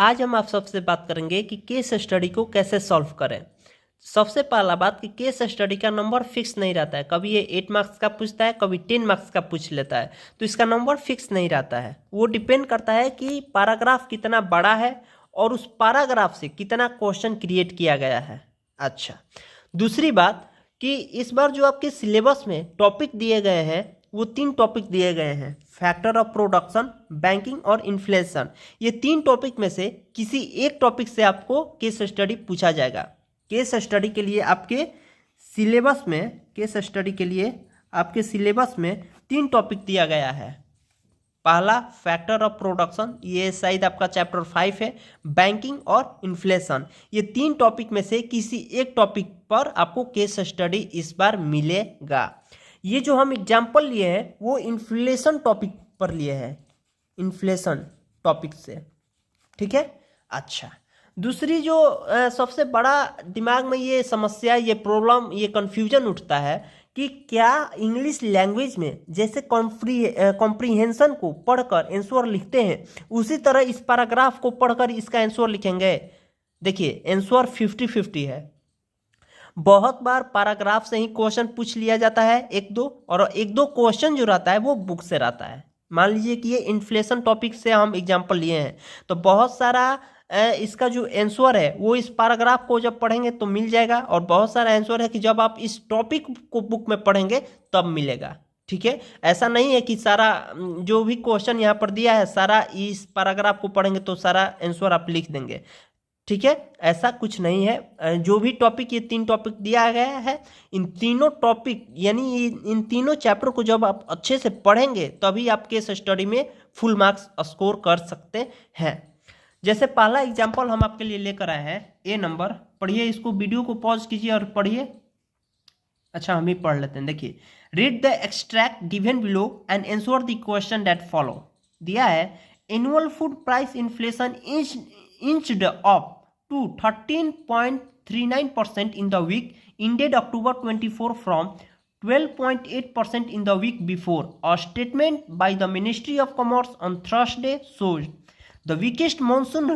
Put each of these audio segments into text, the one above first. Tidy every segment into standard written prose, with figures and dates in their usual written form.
आज हम आप सबसे बात करेंगे कि केस स्टडी को कैसे सॉल्व करें। सबसे पहला बात कि केस स्टडी का नंबर फिक्स नहीं रहता है। कभी ये 8 मार्क्स का पूछता है, कभी 10 मार्क्स का पूछ लेता है, तो इसका नंबर फिक्स नहीं रहता है। वो डिपेंड करता है कि पैराग्राफ कितना बड़ा है और उस पैराग्राफ से कितना क्वेश्चन क्रिएट किया गया है। अच्छा, दूसरी बात कि इस बार जो आपके सिलेबस में टॉपिक दिए गए हैं वो 3 टॉपिक दिए गए हैं, फैक्टर ऑफ प्रोडक्शन, बैंकिंग और इन्फ्लेशन। ये 3 टॉपिक में से किसी एक टॉपिक से आपको केस स्टडी पूछा जाएगा। केस स्टडी के लिए आपके सिलेबस में आपके सिलेबस में 3 टॉपिक दिया गया है। पहला फैक्टर ऑफ प्रोडक्शन, ये शायद आपका चैप्टर 5 है, बैंकिंग और इन्फ्लेशन। ये 3 टॉपिक में से किसी एक टॉपिक पर आपको केस स्टडी इस बार मिलेगा। ये जो हम एग्जाम्पल लिए हैं वो इन्फ्लेशन टॉपिक पर लिए हैं, इन्फ्लेशन टॉपिक से, ठीक है। अच्छा, दूसरी जो सबसे बड़ा दिमाग में ये समस्या, ये प्रॉब्लम, ये कन्फ्यूजन उठता है कि क्या इंग्लिश लैंग्वेज में जैसे कॉम्प्रीहेंशन को पढ़कर आंसर लिखते हैं उसी तरह इस पैराग्राफ को पढ़कर इसका आंसर लिखेंगे। देखिए, आंसर 50-50 है। बहुत बार पैराग्राफ से ही क्वेश्चन पूछ लिया जाता है एक दो क्वेश्चन जो रहता है वो बुक से रहता है। मान लीजिए कि ये इन्फ्लेशन टॉपिक से हम एग्जांपल लिए हैं, तो बहुत सारा इसका जो आंसर है वो इस पैराग्राफ को जब पढ़ेंगे तो मिल जाएगा, और बहुत सारा आंसर है कि जब आप इस टॉपिक को बुक में पढ़ेंगे तब मिलेगा, ठीक है। ऐसा नहीं है कि सारा जो भी क्वेश्चन यहाँ पर दिया है सारा इस पैराग्राफ को पढ़ेंगे तो सारा आंसर आप लिख देंगे, ठीक है। ऐसा कुछ नहीं है। जो भी टॉपिक, ये 3 टॉपिक दिया गया है, इन तीनों टॉपिक यानी इन तीनों चैप्टर को जब आप अच्छे से पढ़ेंगे तभी आप केस स्टडी में फुल मार्क्स स्कोर कर सकते हैं। जैसे पहला एग्जांपल हम आपके लिए लेकर आए हैं, ए नंबर, पढ़िए इसको, वीडियो को पॉज कीजिए और पढ़िए। अच्छा, हम ही पढ़ लेते हैं। देखिए, read the extract given below and answer the question that follow. दिया है annual food price inflation inched up to 13.39% in the week ended October 24 from 12.8% in the week before. A statement by the Ministry of Commerce on Thursday shows the weakest monsoon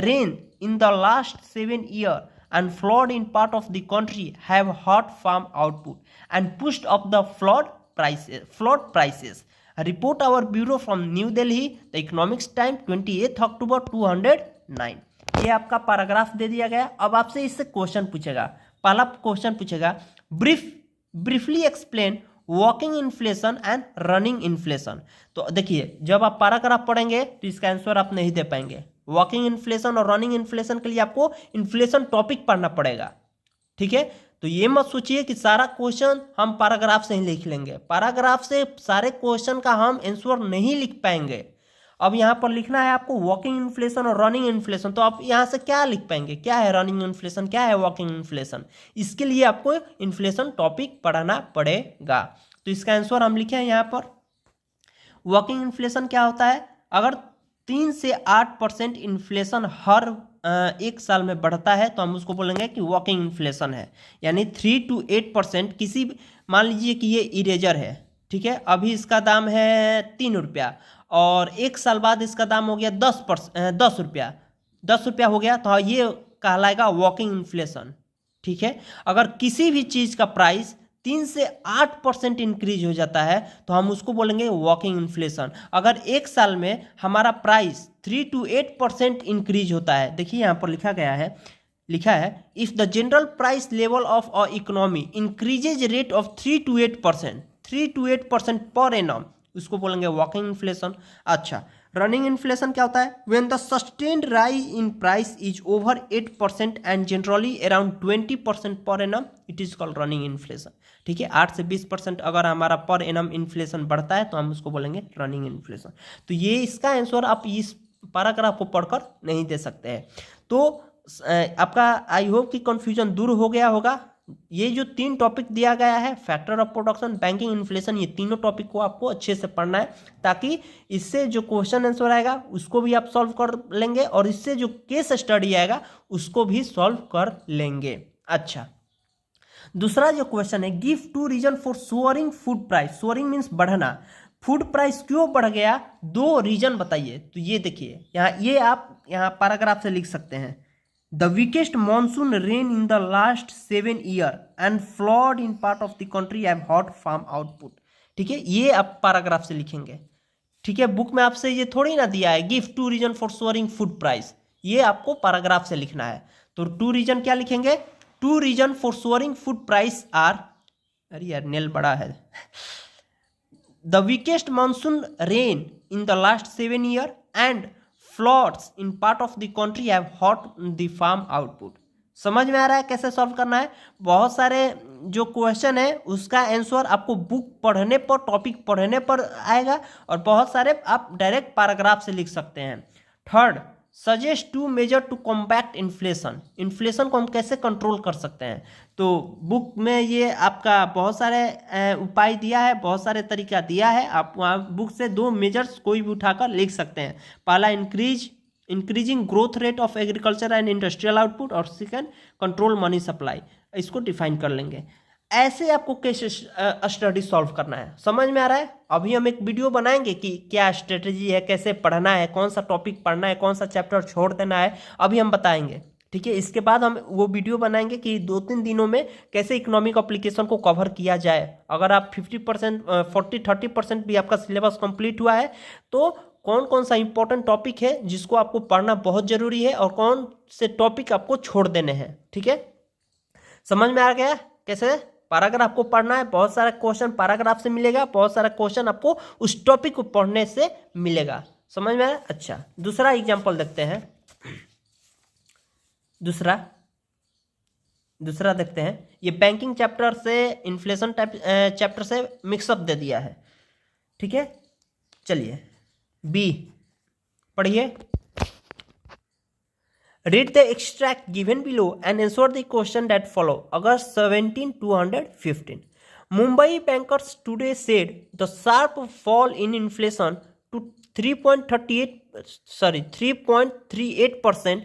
rain in the last 7 years and flood in part of the country have hurt farm output and pushed up the flood prices. Report our bureau from New Delhi, the Economics Time, 28 October 209। ये आपका paragraph दे दिया गया। अब आपसे इससे question पूछेगा। पहला question पूछेगा, briefly explain walking inflation and running inflation. तो देखिए, जब आप पैराग्राफ पढ़ेंगे तो इसका आंसर आप नहीं दे पाएंगे। वॉकिंग इन्फ्लेशन और रनिंग इन्फ्लेशन के लिए आपको इन्फ्लेशन टॉपिक पढ़ना पड़ेगा, ठीक है। तो ये मत सोचिए कि सारा क्वेश्चन हम पैराग्राफ से ही लिख लेंगे। पैराग्राफ से सारे क्वेश्चन का हम आंसर नहीं लिख पाएंगे। अब यहाँ पर लिखना है आपको वॉकिंग इन्फ्लेशन और रनिंग इन्फ्लेशन, तो आप यहाँ से क्या लिख पाएंगे, क्या है रनिंग इन्फ्लेशन, क्या है वॉकिंग इन्फ्लेशन। इसके लिए आपको इन्फ्लेशन टॉपिक पढ़ना पड़ेगा। तो इसका आंसर हम लिखे हैं यहाँ पर। वॉकिंग इन्फ्लेशन क्या होता है? अगर 3 से 8% इन्फ्लेशन हर एक साल में बढ़ता है तो हम उसको बोलेंगे कि वॉकिंग इन्फ्लेशन है। यानी 3 to 8% किसी, मान लीजिए कि ये इरेजर है, ठीक है, अभी इसका दाम है 3 रुपया और एक साल बाद इसका दाम हो गया 10 रुपया हो गया, तो ये कहलाएगा वॉकिंग इन्फ्लेशन, ठीक है। अगर किसी भी चीज़ का प्राइस 3 से 8% इंक्रीज हो जाता है तो हम उसको बोलेंगे वॉकिंग इन्फ्लेशन। अगर एक साल में हमारा प्राइस 3 to 8% इंक्रीज होता है, देखिए यहाँ पर लिखा है if the general price level of a economy increases rate of 3 to 8% per annum, उसको बोलेंगे वॉकिंग इन्फ्लेशन। अच्छा, रनिंग इन्फ्लेशन क्या होता है? When the sustained rise in price is over 8% and generally around 20% per annum, it is called running inflation, ठीक है। 8 से 20% अगर हमारा पर एनम इन्फ्लेशन बढ़ता है तो हम उसको बोलेंगे रनिंग इन्फ्लेशन। तो ये इसका आंसर आप इस पैराग्राफ को पढ़कर नहीं दे सकते हैं। तो आपका आई होप कि कन्फ्यूजन दूर हो गया होगा। ये जो 3 टॉपिक दिया गया है, factor of production, banking, inflation, ये तीनों टॉपिक को आपको अच्छे से पढ़ना है ताकि इससे जो क्वेश्चन आंसर आएगा उसको भी आप सॉल्व कर लेंगे और इससे जो केस स्टडी आएगा उसको भी सॉल्व कर लेंगे। अच्छा, दूसरा जो क्वेश्चन है, give 2 reason for soaring food price. Soaring means बढ़ना। फूड प्राइस क्यों बढ़ गया, 2 रीजन बताइए। तो ये देखिए यहाँ, ये आप यहाँ पैराग्राफ से लिख सकते हैं। The weakest monsoon rain in the last 7 year and flood in part of the country have hurt farm output. ठीक है, ये आप पैराग्राफ से लिखेंगे। ठीक है, बुक में आपसे ये थोड़ी ना दिया है give 2 reason for soaring food price, ये आपको पैराग्राफ से लिखना है। तो 2 रीजन क्या लिखेंगे, 2 reason for soaring food price are, अरे यार नेल बड़ा है, the weakest monsoon rain in the last 7 year and floods in part of the country have hurt the farm output. समझ में आ रहा है कैसे सॉल्व करना है। बहुत सारे जो क्वेश्चन है उसका आंसर आपको बुक पढ़ने पर, टॉपिक पढ़ने पर आएगा, और बहुत सारे आप डायरेक्ट पैराग्राफ से लिख सकते हैं। Third, suggest 2 major to combat inflation. Inflation को हम कैसे कंट्रोल कर सकते हैं, तो बुक में ये आपका बहुत सारे उपाय दिया है, बहुत सारे तरीका दिया है। आप वहाँ बुक से 2 मेजर्स कोई भी उठाकर लिख सकते हैं। पहला, increasing growth rate of agriculture and industrial output, और सेकेंड, कंट्रोल मनी सप्लाई। इसको डिफाइन कर लेंगे। ऐसे आपको केस स्टडी सॉल्व करना है। समझ में आ रहा है। अभी हम एक वीडियो बनाएंगे कि क्या स्ट्रेटजी है, कैसे पढ़ना है, कौन सा टॉपिक पढ़ना है, कौन सा चैप्टर छोड़ देना है, अभी हम बताएंगे। ठीक है, इसके बाद हम वो वीडियो बनाएंगे कि 2-3 दिनों में कैसे इकोनॉमिक एप्लीकेशन को कवर किया जाए। अगर आप 50%, 40-30% भी आपका सिलेबस कंप्लीट हुआ है तो कौन कौन सा इंपॉर्टेंट टॉपिक है जिसको आपको पढ़ना बहुत जरूरी है, और कौन से टॉपिक आपको छोड़ देने हैं। ठीक है, समझ में आ गया कैसे पैराग्राफ को पढ़ना है। बहुत सारा क्वेश्चन पैराग्राफ से मिलेगा, बहुत सारा क्वेश्चन आपको उस टॉपिक को पढ़ने से मिलेगा। समझ में आया। अच्छा, दूसरा एग्जांपल देखते हैं। दूसरा देखते हैं। ये बैंकिंग चैप्टर से, इन्फ्लेशन टाइप चैप्टर से मिक्सअप दे दिया है। ठीक है, चलिए बी पढ़िए। Read the extract given below and answer the question that follow. August 17, 2015. Mumbai bankers today said the sharp fall in inflation to 3.38%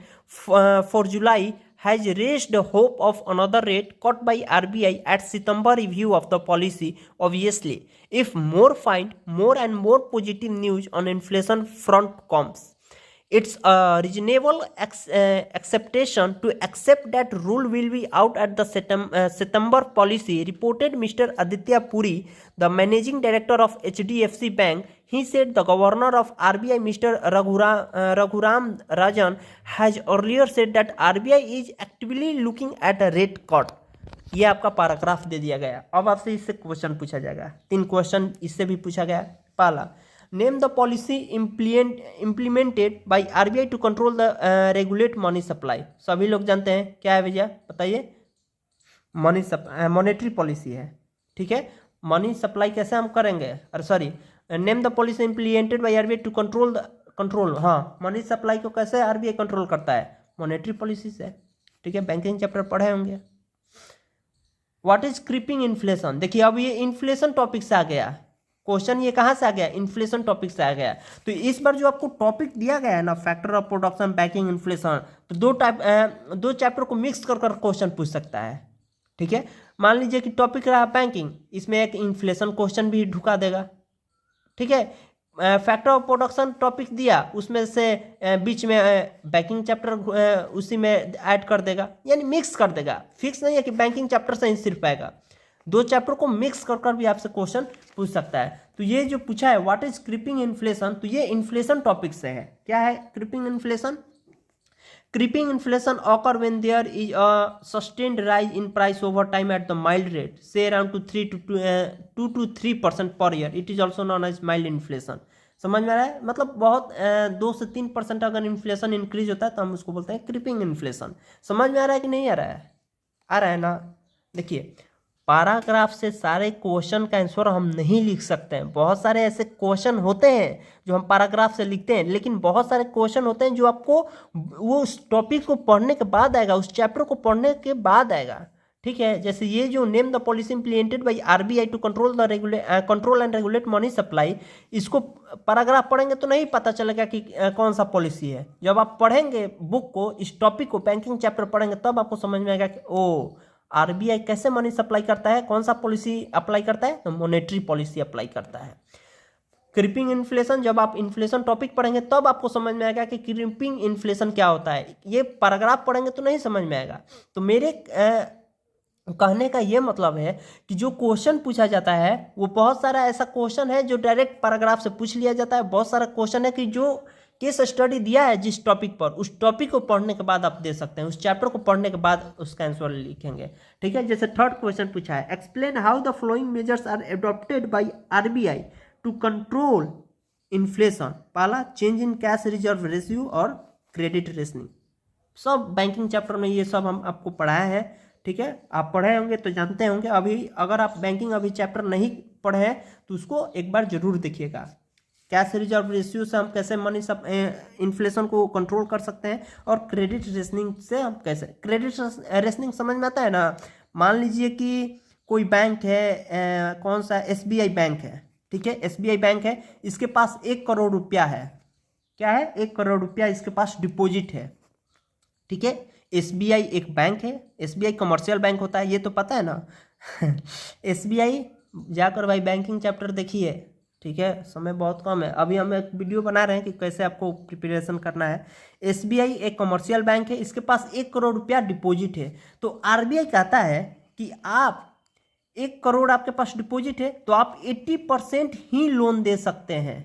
for July has raised the hope of another rate cut by RBI at September review of the policy. Obviously, if more and more positive news on inflation front comes, it's a reasonable acceptation to accept that rule will be out at the September policy, reported Mr. Aditya Puri, the managing director of HDFC Bank. He said the governor of RBI, Mr. Raghuram Rajan, has earlier said that RBI is actively looking at a rate cut. ये आपका paragraph दे दिया गया। अब आपसे इससे question पूछा जाएगा। 3 question इससे भी पूछा गया। पहला, name the policy implemented by RBI to control the regulate money supply. सभी लोग जानते हैं क्या है भैया, बताइए। मॉनेटरी पॉलिसी है। ठीक है, मनी सप्लाई कैसे हम करेंगे, अरे sorry, name the policy implemented by RBI to control हाँ, मनी सप्लाई को कैसे आरबीआई कंट्रोल करता है, मॉनेटरी पॉलिसी से। ठीक है, बैंकिंग चैप्टर पढ़े होंगे। What is creeping inflation. देखिए अब ये इन्फ्लेशन टॉपिक से आ गया क्वेश्चन। ये कहाँ से आ गया, इन्फ्लेशन टॉपिक से आ गया। तो इस बार जो आपको टॉपिक दिया गया है ना, factor of production, banking inflation, तो 2 चैप्टर को मिक्स कर क्वेश्चन पूछ सकता है। ठीक है, मान लीजिए कि टॉपिक रहा बैंकिंग, इसमें एक इन्फ्लेशन क्वेश्चन भी ढुका देगा। ठीक है, फैक्टर ऑफ प्रोडक्शन टॉपिक दिया, उसमें से बीच में बैंकिंग चैप्टर उसी में ऐड कर देगा, यानी मिक्स कर देगा। फिक्स नहीं है कि बैंकिंग चैप्टर से ही सिर्फ आएगा, 2 चैप्टर को मिक्स कर भी आपसे क्वेश्चन पूछ सकता है। तो ये जो पूछा है व्हाट इज क्रीपिंग इन्फ्लेशन, तो ये इन्फ्लेशन टॉपिक से है। क्या है creeping inflation. Creeping inflation occur when there is a sustained rise in price over time at the mild rate, say around 2 to 3% per year. It is also known as mild inflation. समझ में आ रहा है, मतलब बहुत 2 से 3% अगर inflation increase होता है तो हम उसको बोलते हैं क्रीपिंग इन्फ्लेशन। समझ में आ रहा है कि नहीं आ रहा है, आ रहा है ना। देखिए पैराग्राफ से सारे क्वेश्चन का आंसर हम नहीं लिख सकते हैं। बहुत सारे ऐसे क्वेश्चन होते हैं जो हम पैराग्राफ से लिखते हैं, लेकिन बहुत सारे क्वेश्चन होते हैं जो आपको वो उस टॉपिक को पढ़ने के बाद आएगा, उस चैप्टर को पढ़ने के बाद आएगा। ठीक है, जैसे ये जो name the policy implemented by RBI to control and regulate money supply, इसको पैराग्राफ पढ़ेंगे तो नहीं पता चलेगा कि कौन सा पॉलिसी है। जब आप पढ़ेंगे बुक को, इस टॉपिक को, बैंकिंग चैप्टर पढ़ेंगे, तब आपको समझ में आएगा कि ओ आरबीआई कैसे मनी सप्लाई करता है, कौन सा पॉलिसी अप्लाई करता है, तो मॉनेटरी पॉलिसी अप्लाई करता है। क्रीपिंग इन्फ्लेशन, जब आप इन्फ्लेशन टॉपिक पढ़ेंगे तब आपको समझ में आएगा कि क्रीपिंग इन्फ्लेशन क्या होता है। ये पैराग्राफ पढ़ेंगे तो नहीं समझ में आएगा। तो मेरे कहने का ये मतलब है कि जो क्वेश्चन पूछा जाता है वो बहुत सारा ऐसा क्वेश्चन है जो डायरेक्ट पैराग्राफ से पूछ लिया जाता है। बहुत सारा क्वेश्चन है कि जो केस स्टडी दिया है जिस टॉपिक पर, उस टॉपिक को पढ़ने के बाद आप दे सकते हैं, उस चैप्टर को पढ़ने के बाद उसका आंसर लिखेंगे। ठीक है, जैसे थर्ड क्वेश्चन पूछा है, explain how the following measures are adopted by RBI to control inflation. पहला, change in cash reserve ratio और क्रेडिट रेशनिंग। सब बैंकिंग चैप्टर में ये सब हम आपको पढ़ाए हैं। ठीक है, आप पढ़े होंगे तो जानते होंगे। अभी अगर आप बैंकिंग अभी चैप्टर नहीं पढ़े हैं तो उसको एक बार जरूर देखिएगा। कैश रिजर्व रेशियो से हम कैसे मनी सब इन्फ्लेशन को कंट्रोल कर सकते हैं, और क्रेडिट रेशनिंग से हम कैसे, क्रेडिट रेशनिंग समझ में आता है ना। मान लीजिए कि कोई बैंक है, कौन सा, एसबीआई बैंक है। ठीक है, एसबीआई बैंक है, इसके पास 1 करोड़ रुपया है। क्या है? 1 करोड़ रुपया इसके पास डिपॉजिट है। ठीक है, एसबीआई एक बैंक है, एसबीआई कमर्शियल बैंक होता है, ये तो पता है ना। एसबीआई जाकर भाई बैंकिंग चैप्टर देखिए। ठीक है, समय बहुत कम है, अभी हम एक वीडियो बना रहे हैं कि कैसे आपको प्रिपरेशन करना है। एसबीआई एक कमर्शियल बैंक है, इसके पास 1 करोड़ रुपया डिपॉजिट है। तो आरबीआई कहता है कि आप 1 करोड़ आपके पास डिपॉजिट है तो आप 80% ही लोन दे सकते हैं।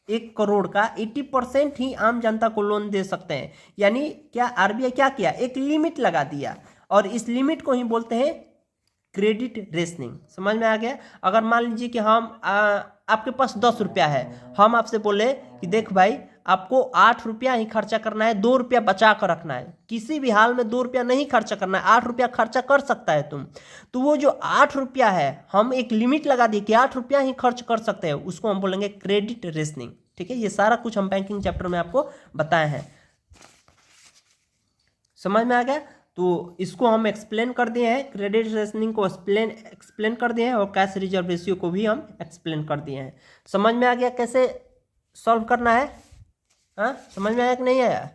1 करोड़ का 80% ही आम जनता को लोन दे सकते हैं। यानी क्या आरबीआई क्या किया, एक लिमिट लगा दिया, और इस लिमिट को ही बोलते हैं क्रेडिट रेशनिंग। समझ में आ गया? अगर मान लीजिए कि हम आपके पास 10 रुपया है, हम आपसे बोले कि देख भाई आपको 8 रुपया ही खर्चा करना है, 2 रुपया बचा कर रखना है, किसी भी हाल में 2 रुपया नहीं खर्चा करना है, 8 रुपया खर्चा कर सकता है तुम। तो वो जो 8 रुपया है, हम एक लिमिट लगा दिए कि 8 रुपया ही खर्च कर सकते हैं, उसको हम बोलेंगे क्रेडिट रेशनिंग। ठीक है, ये सारा कुछ हम बैंकिंग चैप्टर में आपको बताए हैं। समझ में आ गया? तो इसको हम एक्सप्लेन कर दिए हैं, क्रेडिट रेशनिंग को एक्सप्लेन कर दिए हैं, और कैश रिजर्व रेशियो को भी हम एक्सप्लेन कर दिए हैं। समझ में आ गया कैसे सॉल्व करना है? हाँ, समझ में आया कि नहीं आया?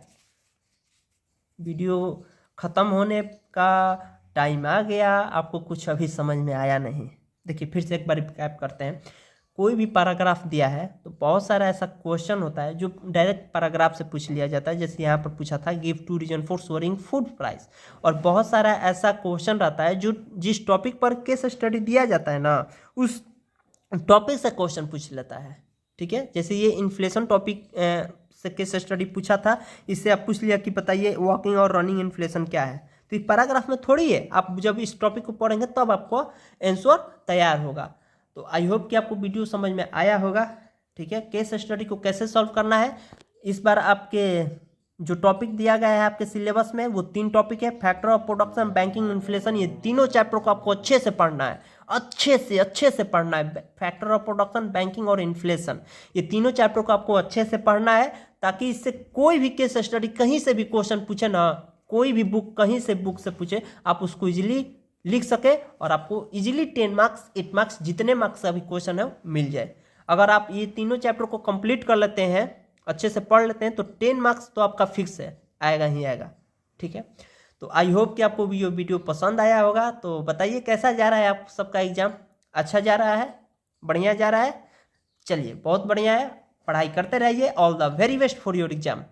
वीडियो ख़त्म होने का टाइम आ गया, आपको कुछ अभी समझ में आया नहीं। देखिए फिर से एक बार रिकैप करते हैं। कोई भी पैराग्राफ दिया है तो बहुत सारा ऐसा क्वेश्चन होता है जो डायरेक्ट पैराग्राफ से पूछ लिया जाता है। जैसे यहाँ पर पूछा था, give 2 reason for soaring food price. और बहुत सारा ऐसा क्वेश्चन रहता है जो जिस टॉपिक पर केस स्टडी दिया जाता है ना, उस टॉपिक से क्वेश्चन पूछ लेता है। ठीक है, जैसे ये इन्फ्लेशन टॉपिक से केस स्टडी पूछा था, इससे आप पूछ लिया कि बताइए वॉकिंग और रनिंग इन्फ्लेशन क्या है। तो इस पैराग्राफ में थोड़ी है, आप जब इस टॉपिक को पढ़ेंगे तब आपको आंसर तैयार होगा। तो आई होप कि आपको वीडियो समझ में आया होगा। ठीक है, केस स्टडी को कैसे सॉल्व करना है, इस बार आपके जो टॉपिक दिया गया है आपके सिलेबस में वो 3 टॉपिक है, factor of production, banking, inflation. ये तीनों चैप्टर को आपको अच्छे से पढ़ना है, अच्छे से पढ़ना है। फैक्टर ऑफ प्रोडक्शन, बैंकिंग और इन्फ्लेशन, ये तीनों चैप्टर को आपको अच्छे से पढ़ना है, ताकि इससे कोई भी केस स्टडी कहीं से भी क्वेश्चन पूछे ना, कोई भी बुक कहीं से बुक से पूछे, आप उसको इजीली लिख सके और आपको इजीली 10 मार्क्स 8 मार्क्स जितने मार्क्स का भी क्वेश्चन है मिल जाए। अगर आप ये तीनों चैप्टर को कंप्लीट कर लेते हैं, अच्छे से पढ़ लेते हैं, तो 10 मार्क्स तो आपका फिक्स है, आएगा ही आएगा। ठीक है, तो आई होप कि आपको ये वीडियो पसंद आया होगा। तो बताइए कैसा जा रहा है आप सबका एग्जाम? अच्छा जा रहा है? बढ़िया जा रहा है? चलिए बहुत बढ़िया है, पढ़ाई करते रहिए। All the very best for your exam.